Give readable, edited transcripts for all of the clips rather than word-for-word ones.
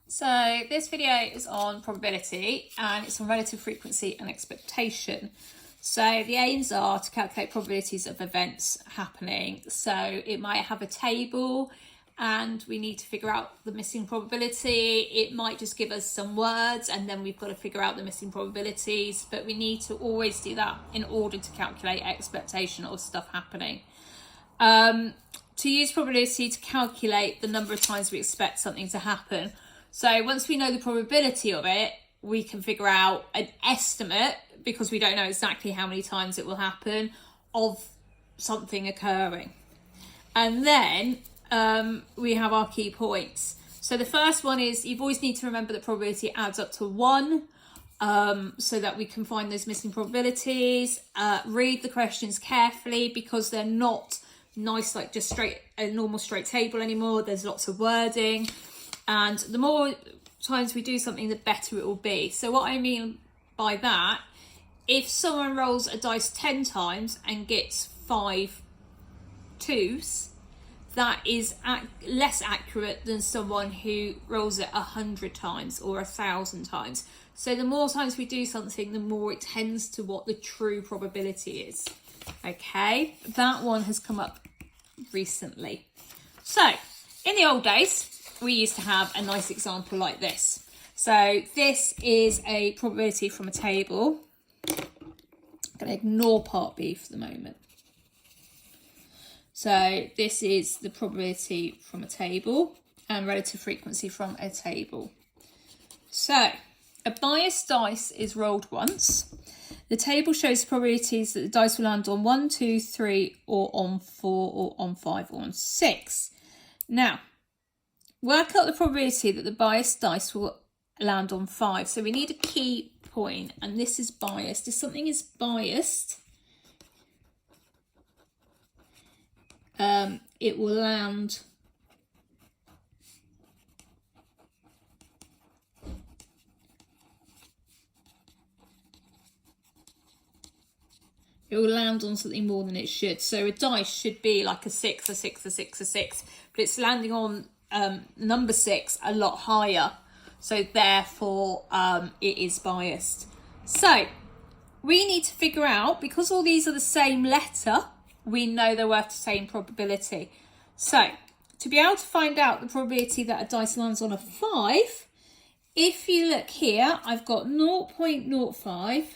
So this video is on probability and it's on relative frequency and expectation. So the aims are to calculate probabilities of events happening. So it might have a table and we need to figure out the missing probability. It might just give us some words and then we've got to figure out the missing probabilities, but we need to always do that in order to calculate expectation of stuff happening. To use probability to calculate the number of times we expect something to happen. So once we know the probability of it, we can figure out an estimate, because we don't know exactly how many times it will happen, of something occurring. And then we have our key points. So the first one is you always need to remember that probability adds up to 1, so that we can find those missing probabilities. Read the questions carefully because they're not nice like just a normal straight table anymore. There's lots of wording, and the more times we do something, the better it will be. So what I mean by that, if someone rolls a dice 10 times and gets 5 2s, that is less accurate than someone who rolls it 100 times or 1,000 times. So the more times we do something, the more it tends to what the true probability is. Okay, that one has come up recently. So in the old days, we used to have a nice example like this. So this is a probability from a table. I'm going to ignore part B for the moment. So this is the probability from a table and relative frequency from a table. So a biased dice is rolled once. The table shows probabilities that the dice will land on 1, 2, 3, or on 4, or on 5, or on 6. Now, work out the probability that the biased dice will land on 5. So we need a key point, and this is biased. If something is biased, it will land on something more than it should. So a dice should be like a 6, a 6, a 6, a 6, but it's landing on number 6 a lot higher. So therefore it is biased. So we need to figure out, because all these are the same letter, we know they're worth the same probability. So to be able to find out the probability that a dice lands on a 5, if you look here, I've got 0.05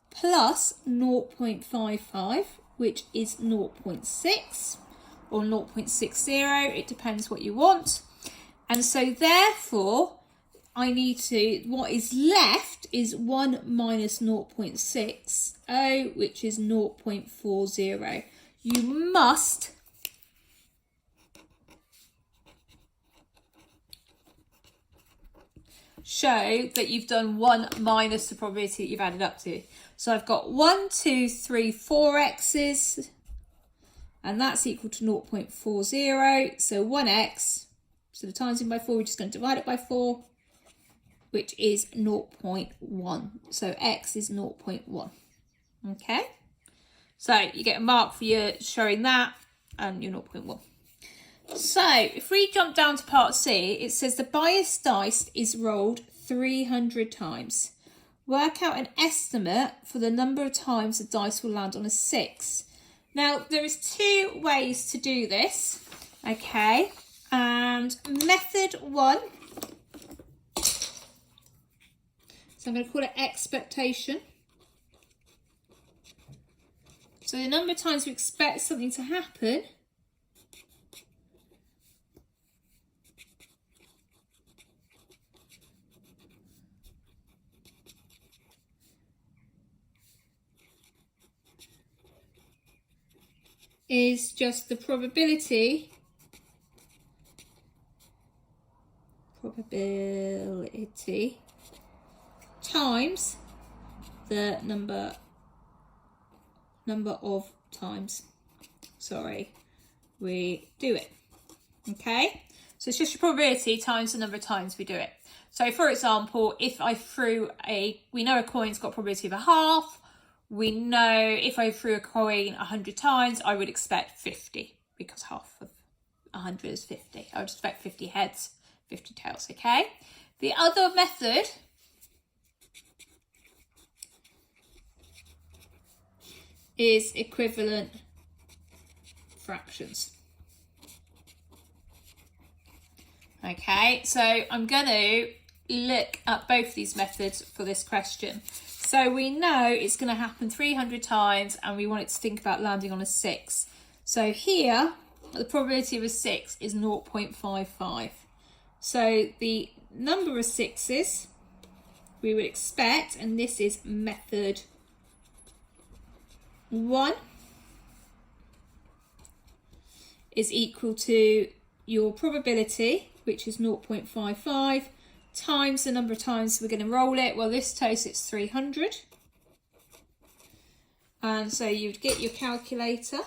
plus 0.55, which is 0.6 or 0.60. It depends what you want. And so therefore, what is left is 1 minus 0.60, which is 0.40. You must show that you've done 1 minus the probability that you've added up to. So I've got 1, 2, 3, 4 x's, and that's equal to 0.40. So 1x, so the timesing by 4, we're just going to divide it by 4, which is 0.1. So x is 0.1. Okay, so you get a mark for your showing that and your 0.1. So if we jump down to part C, it says the biased dice is rolled 300 times. Work out an estimate for the number of times the dice will land on a 6. Now, there is 2 ways to do this, okay? And method 1, so I'm going to call it expectation. So the number of times we expect something to happen is just the probability times the number of times we do it. Okay, so it's just your probability times the number of times we do it. So for example, if I threw we know a coin's got a probability of a half. We know if I threw a coin 100 times, I would expect 50, because half of 100 is 50. I would expect 50 heads, 50 tails, okay? The other method is equivalent fractions. Okay, so I'm going to look at both these methods for this question. So we know it's going to happen 300 times and we want it to think about landing on a 6. So here, the probability of a 6 is 0.55. So the number of 6s we would expect, and this is method 1, is equal to your probability, which is 0.55, times the number of times we're going to roll it. Well, this case it's 300. And so you'd get your calculator.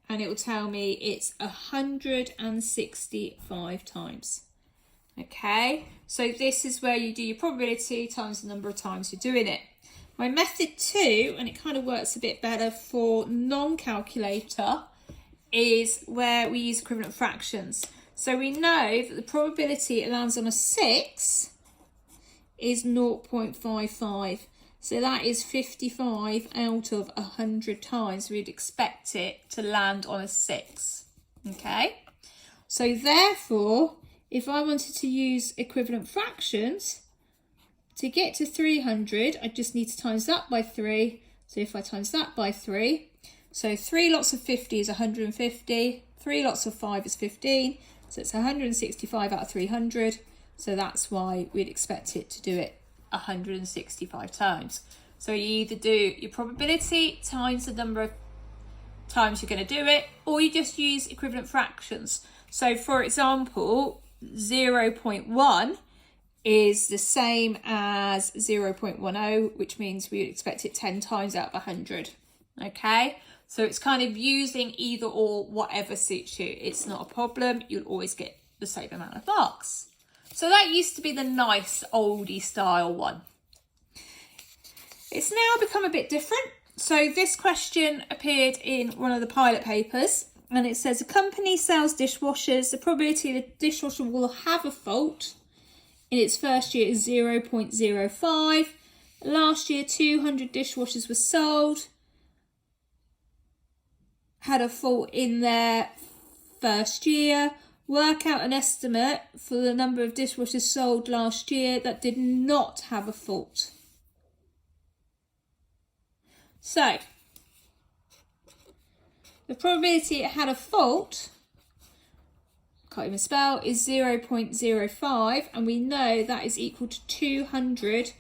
And it will tell me it's 165 times. Okay, so this is where you do your probability times the number of times you're doing it. My method 2, and it kind of works a bit better for non-calculator, is where we use equivalent fractions. So we know that the probability it lands on a 6 is 0.55. So that is 55 out of 100 times we'd expect it to land on a 6. Okay, so therefore, if I wanted to use equivalent fractions, to get to 300, I just need to times that by 3. So if I times that by 3, so 3 lots of 50 is 150, 3 lots of 5 is 15, so it's 165 out of 300. So that's why we'd expect it to do it 165 times. So you either do your probability times the number of times you're going to do it, or you just use equivalent fractions. So for example, 0.1 is the same as 0.10, which means we would expect it 10 times out of 100. Okay, so it's kind of using either or, whatever suits you. It's not a problem. You'll always get the same amount of marks. So that used to be the nice oldie style one. It's now become a bit different. So this question appeared in one of the pilot papers, and it says a company sells dishwashers. The probability the dishwasher will have a fault in its first year is 0.05. Last year, 200 dishwashers were sold, had a fault in their first year. Work out an estimate for the number of dishwashers sold last year that did not have a fault. So, the probability it had a fault, can't even spell, is 0.05, and we know that is equal to 200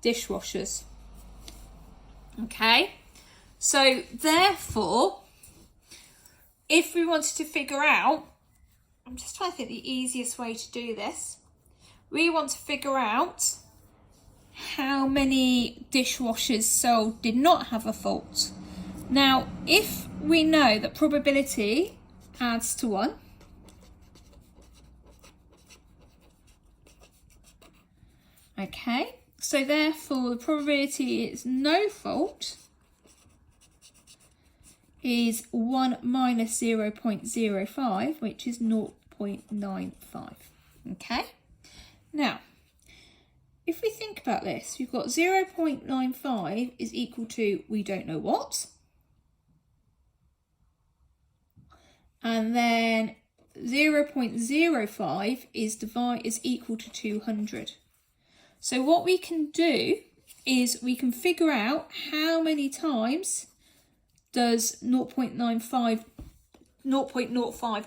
dishwashers. Okay, so therefore, if we wanted to figure out, I'm just trying to think the easiest way to do this. We want to figure out how many dishwashers sold did not have a fault. Now, if we know that probability adds to 1, okay, so therefore the probability it's no fault is 1 minus 0.05, which is 0.95. Okay, now if we think about this, we've got 0.95 is equal to we don't know what, and then 0.05 is equal to 200. So what we can do is we can figure out how many times does 0.05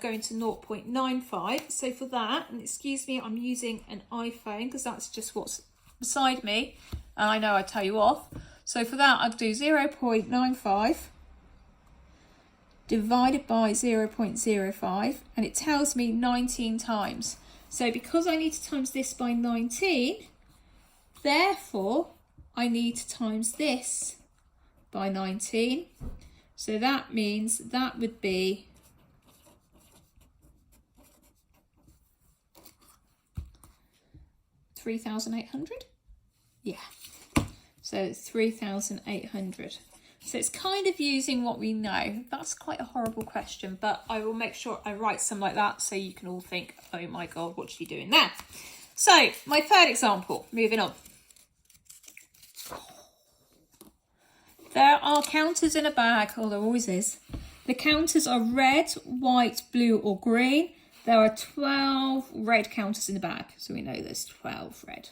go into 0.95. So for that, and excuse me, I'm using an iPhone because that's just what's beside me, and I know I tell you off. So for that, I'll do 0.95 divided by 0.05, and it tells me 19 times. So because I need to times this by 19, therefore I need to times this by 19. So that means that would be 3,800. Yeah, so 3,800. So it's kind of using what we know. That's quite a horrible question, but I will make sure I write some like that so you can all think, oh my God, what's she doing there? So my third example, moving on. There are counters in a bag, there always is. The counters are red, white, blue or green. There are 12 red counters in the bag, so we know there's 12 red.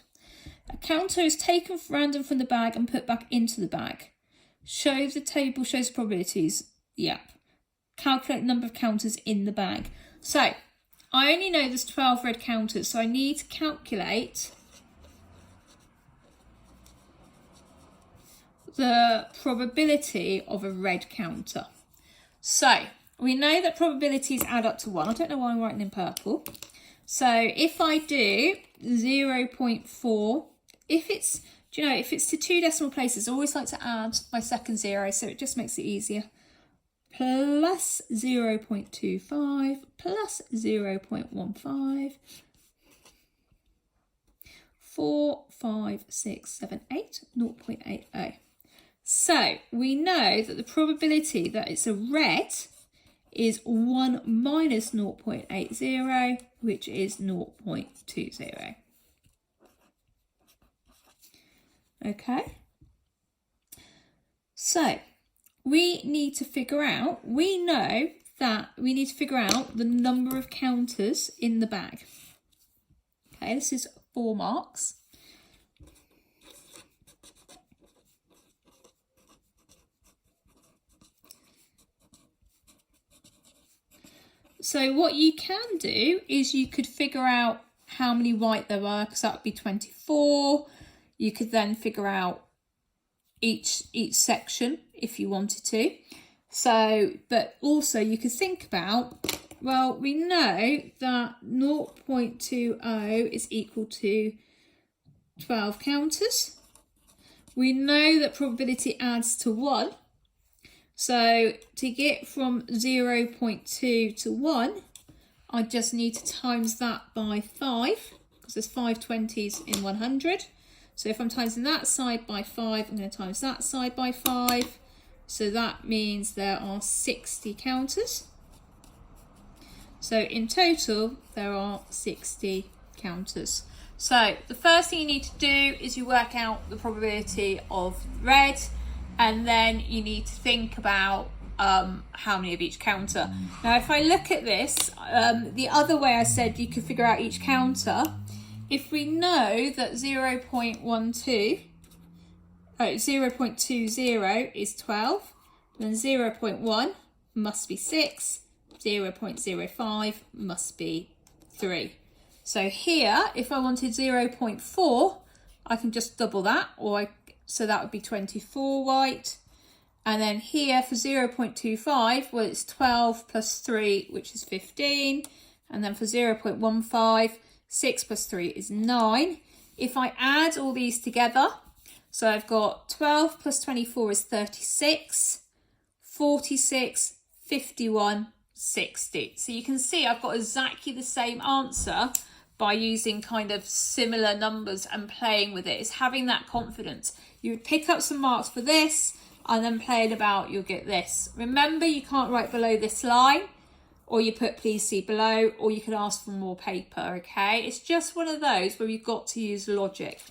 A counter is taken random from the bag and put back into the bag. Show the table, shows probabilities. Yep. Calculate the number of counters in the bag. So, I only know there's 12 red counters, so I need to calculate the probability of a red counter. So, we know that probabilities add up to 1. I don't know why I'm writing in purple. So, if I do 0.4, if it's to 2 decimal places, I always like to add my second 0, so it just makes it easier. Plus 0.25 plus 0.15, 4, 5, 6, 7, 8, 0.80. So we know that the probability that it's a red is 1 minus 0.80, which is 0.20. Okay, so we need to figure out, we know that we need to figure out the number of counters in the bag. Okay, this is 4 marks. So what you can do is you could figure out how many white there were, because that would be 24. You could then figure out each section if you wanted to. So, but also you could think about, well, we know that 0.20 is equal to 12 counters. We know that probability adds to 1. So to get from 0.2 to 1, I just need to times that by 5, because there's 5 20s in 100. So if I'm timesing that side by 5, I'm going to times that side by 5. So that means there are 60 counters. So in total, there are 60 counters. So the first thing you need to do is you work out the probability of red, and then you need to think about how many of each counter. Now, if I look at this, the other way I said you could figure out each counter, if we know that 0.20 is 12, then 0.1 must be 6, 0.05 must be 3. So here, if I wanted 0.4, I can just double that, so that would be 24 white. And then here for 0.25, well, it's 12 plus 3, which is 15. And then for 0.15, 6 plus 3 is 9. If I add all these together, so I've got 12 plus 24 is 36, 46, 51, 60. So you can see I've got exactly the same answer by using kind of similar numbers and playing with it. It's having that confidence. You would pick up some marks for this and then playing about, you'll get this. Remember, you can't write below this line, or you put please see below, or you can ask for more paper, okay? It's just one of those where you've got to use logic.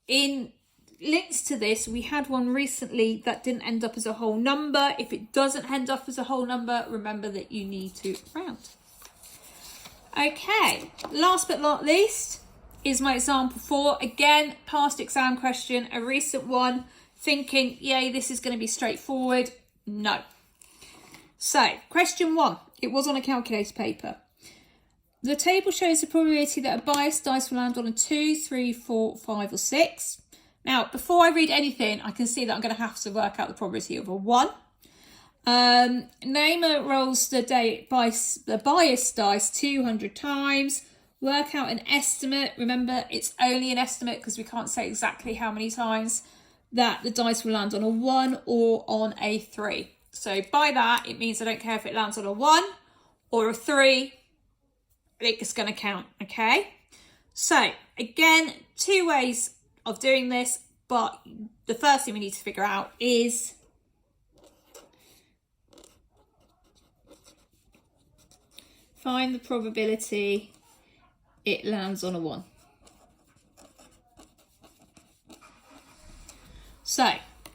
In links to this, we had one recently that didn't end up as a whole number. If it doesn't end up as a whole number, remember that you need to round. Okay, last but not least is my example 4. Again, past exam question, a recent one, thinking, yay, this is going to be straightforward. No. So, question 1, it was on a calculator paper. The table shows the probability that a biased dice will land on a 2, 3, 4, 5 or 6. Now, before I read anything, I can see that I'm going to have to work out the probability of a 1. Namer rolls the biased dice 200 times. Work out an estimate. Remember, it's only an estimate because we can't say exactly how many times that the dice will land on a 1 or on a 3. So by that, it means I don't care if it lands on a 1 or a 3. It's going to count, okay? So, again, 2 ways of doing this. but the first thing we need to figure out is find the probability it lands on a 1. So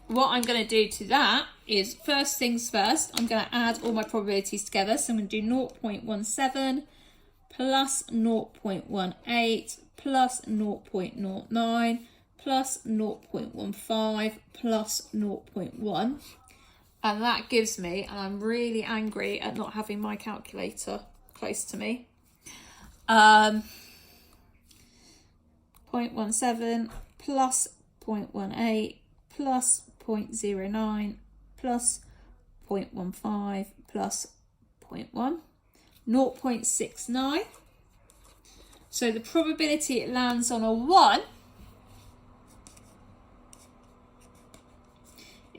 what I'm going to do to that is, first things first, I'm going to add all my probabilities together. So I'm going to do 0.17 plus 0.18 plus 0.09 plus 0.15 plus 0.1. And that gives me, and I'm really angry at not having my calculator close to me, 0.17 plus 0.18 plus 0.09 plus 0.15 plus 0.1, 0.69. So the probability it lands on a 1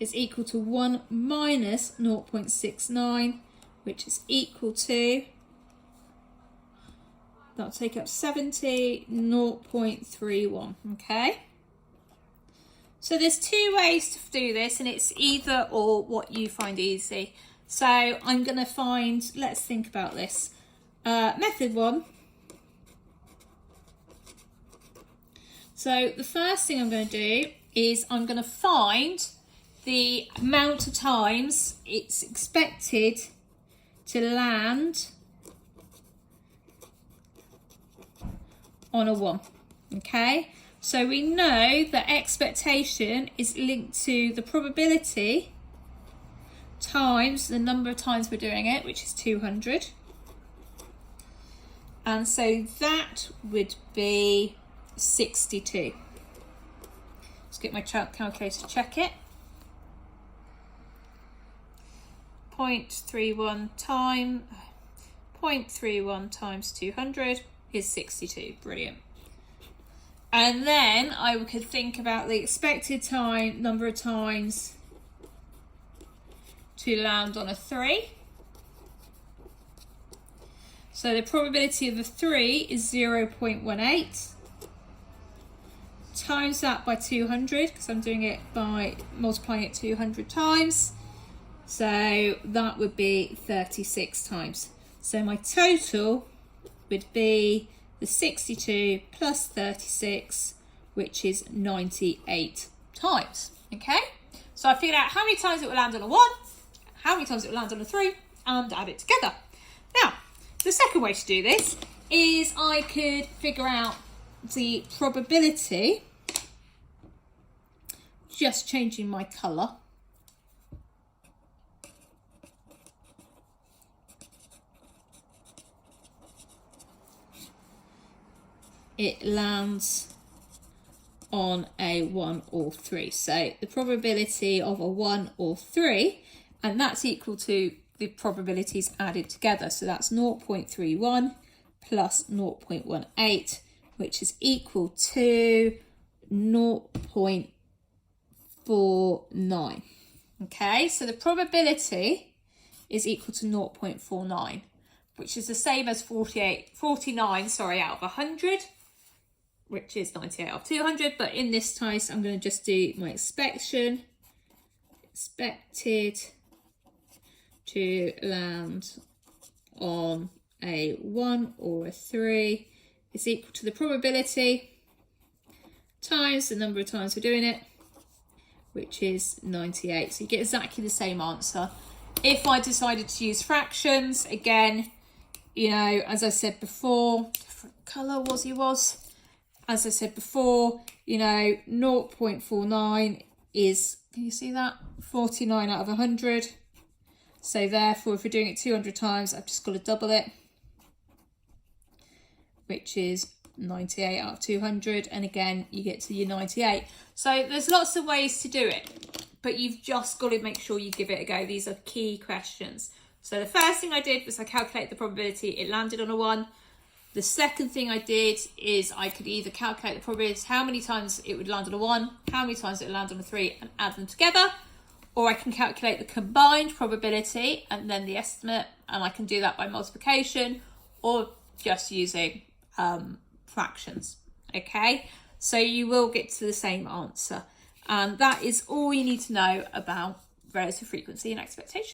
is equal to 1 minus 0.69, which is equal to, that'll take up 70, 0.31, okay? So there's two ways to do this, and it's either or what you find easy. So I'm going to find, let's think about this. Method 1. So the first thing I'm going to do is I'm going to find the amount of times it's expected to land on a 1, okay? So we know that expectation is linked to the probability times the number of times we're doing it, which is 200. And so that would be 62. Let's get my calculator to check it. 0.31 times 200 is 62. Brilliant. And then I could think about the expected time, number of times to land on a 3. So the probability of a 3 is 0.18. Times that by 200, because I'm doing it by multiplying it 200 times. So that would be 36 times. So my total would be the 62 plus 36, which is 98 times. Okay, so I figured out how many times it will land on a 1, how many times it will land on a 3, and add it together. Now, the second way to do this is I could figure out the probability, just changing my colour. It lands on a 1 or 3. So the probability of a 1 or 3, and that's equal to the probabilities added together. So that's 0.31 plus 0.18, which is equal to 0.49. Okay, so the probability is equal to 0.49, which is the same as 49 out of 100. Which is 98 out of 200, but in this case, I'm going to just do my expected to land on a 1 or a 3 is equal to the probability times the number of times we're doing it, which is 98. So you get exactly the same answer. If I decided to use fractions, again, you know, as I said before, different colour was. As I said before, you know, 0.49 is, can you see that? 49 out of 100. So therefore, if we're doing it 200 times, I've just got to double it, which is 98 out of 200. And again, you get to your 98. So there's lots of ways to do it, but you've just got to make sure you give it a go. These are key questions. So the first thing I did was I calculated the probability it landed on a 1. The second thing I did is I could either calculate the probability, how many times it would land on a 1, how many times it would land on a 3, and add them together. Or I can calculate the combined probability and then the estimate, and I can do that by multiplication or just using fractions. Okay, so you will get to the same answer. And that is all you need to know about relative frequency and expectation.